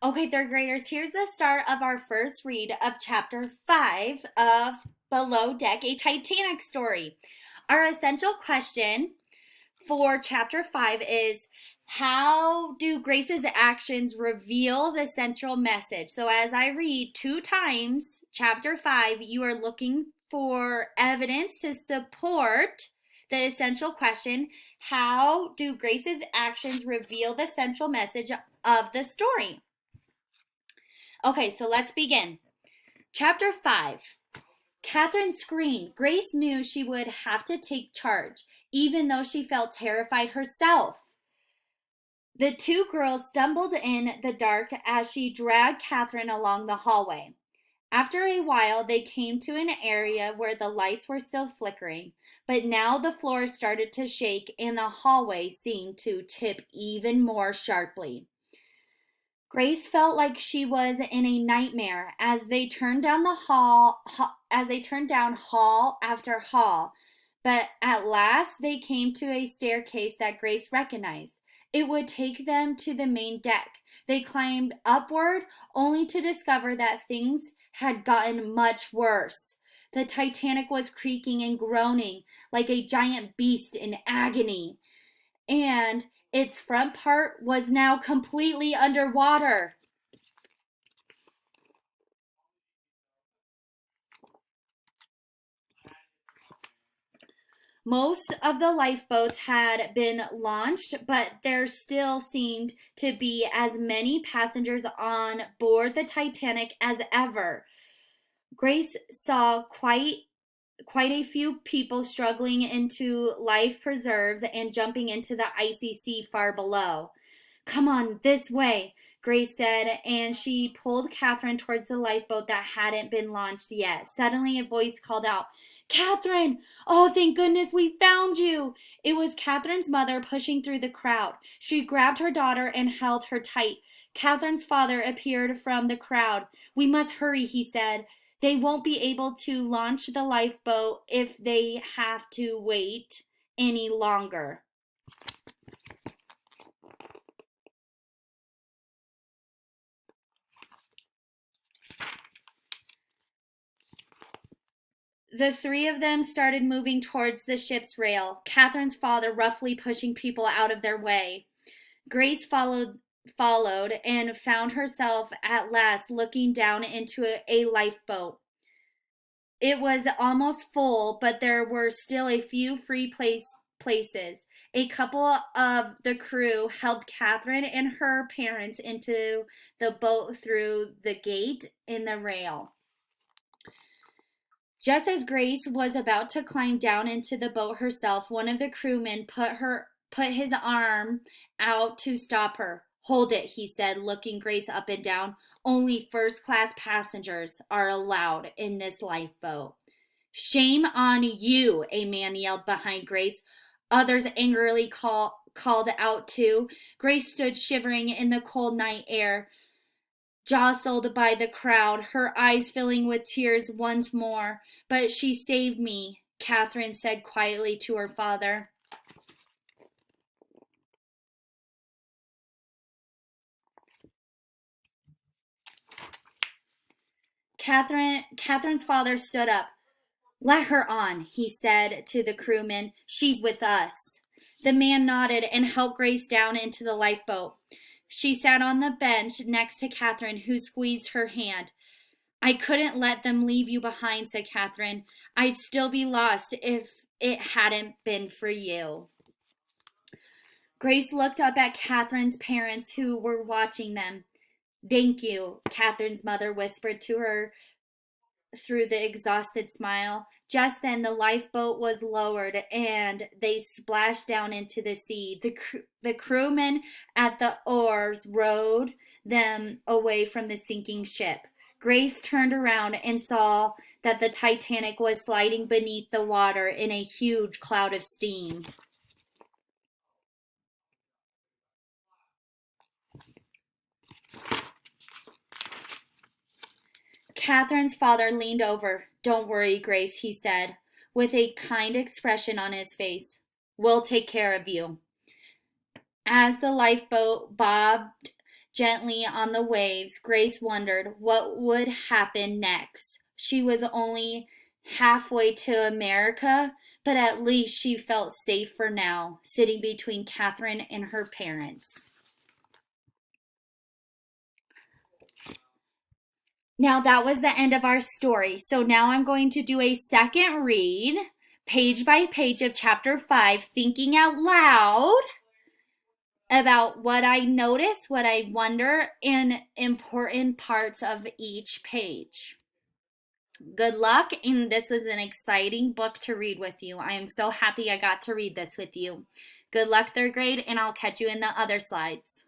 Okay, third graders, here's the start of our first read of chapter 5 of Below Deck, a Titanic story. Our essential question for chapter 5 is, how do Grace's actions reveal the central message? So as I read 2 times chapter 5, you are looking for evidence to support the essential question, how do Grace's actions reveal the central message of the story? Okay, so let's begin. Chapter 5. Catherine screamed. Grace knew she would have to take charge, even though she felt terrified herself. The 2 girls stumbled in the dark as she dragged Catherine along the hallway. After a while, they came to an area where the lights were still flickering, but now the floor started to shake and the hallway seemed to tip even more sharply. Grace felt like she was in a nightmare as they turned down hall after hall, but at last they came to a staircase that Grace recognized. It would take them to the main deck. They climbed upward only to discover that things had gotten much worse. The Titanic was creaking and groaning like a giant beast in agony, and its front part was now completely underwater. Most of the lifeboats had been launched, but there still seemed to be as many passengers on board the Titanic as ever. Grace saw quite a few people struggling into life preserves and jumping into the icy sea far below. Come on, this way, Grace said, and she pulled Catherine towards the lifeboat that hadn't been launched yet. Suddenly, a voice called out, Catherine! Oh, thank goodness we found you! It was Catherine's mother pushing through the crowd. She grabbed her daughter and held her tight. Catherine's father appeared from the crowd. We must hurry, he said. They won't be able to launch the lifeboat if they have to wait any longer. The 3 of them started moving towards the ship's rail, Catherine's father roughly pushing people out of their way. Grace followed and found herself at last looking down into a lifeboat. It was almost full, but there were still a few free places. A couple of the crew helped Catherine and her parents into the boat through the gate in the rail. Just as Grace was about to climb down into the boat herself, one of the crewmen put his arm out to stop her. Hold it, he said, looking Grace up and down. Only first-class passengers are allowed in this lifeboat. Shame on you, a man yelled behind Grace. Others angrily called out too. Grace stood shivering in the cold night air, jostled by the crowd, her eyes filling with tears once more. But she saved me, Catherine said quietly to her father. Catherine's father stood up. Let her on, he said to the crewman. She's with us. The man nodded and helped Grace down into the lifeboat. She sat on the bench next to Catherine, who squeezed her hand. I couldn't let them leave you behind, said Catherine. I'd still be lost if it hadn't been for you. Grace looked up at Catherine's parents, who were watching them. Thank you, Catherine's mother whispered to her through the exhausted smile. Just then the lifeboat was lowered and they splashed down into the sea. The crewmen at the oars rowed them away from the sinking ship. Grace turned around and saw that the Titanic was sliding beneath the water in a huge cloud of steam. Catherine's father leaned over. Don't worry, Grace, he said, with a kind expression on his face. We'll take care of you. As the lifeboat bobbed gently on the waves, Grace wondered what would happen next. She was only halfway to America, but at least she felt safe for now, sitting between Catherine and her parents. Now that was the end of our story. So now I'm going to do a second read, page by page of chapter 5, thinking out loud about what I notice, what I wonder, and important parts of each page. Good luck, and this was an exciting book to read with you. I am so happy I got to read this with you. Good luck, third grade, and I'll catch you in the other slides.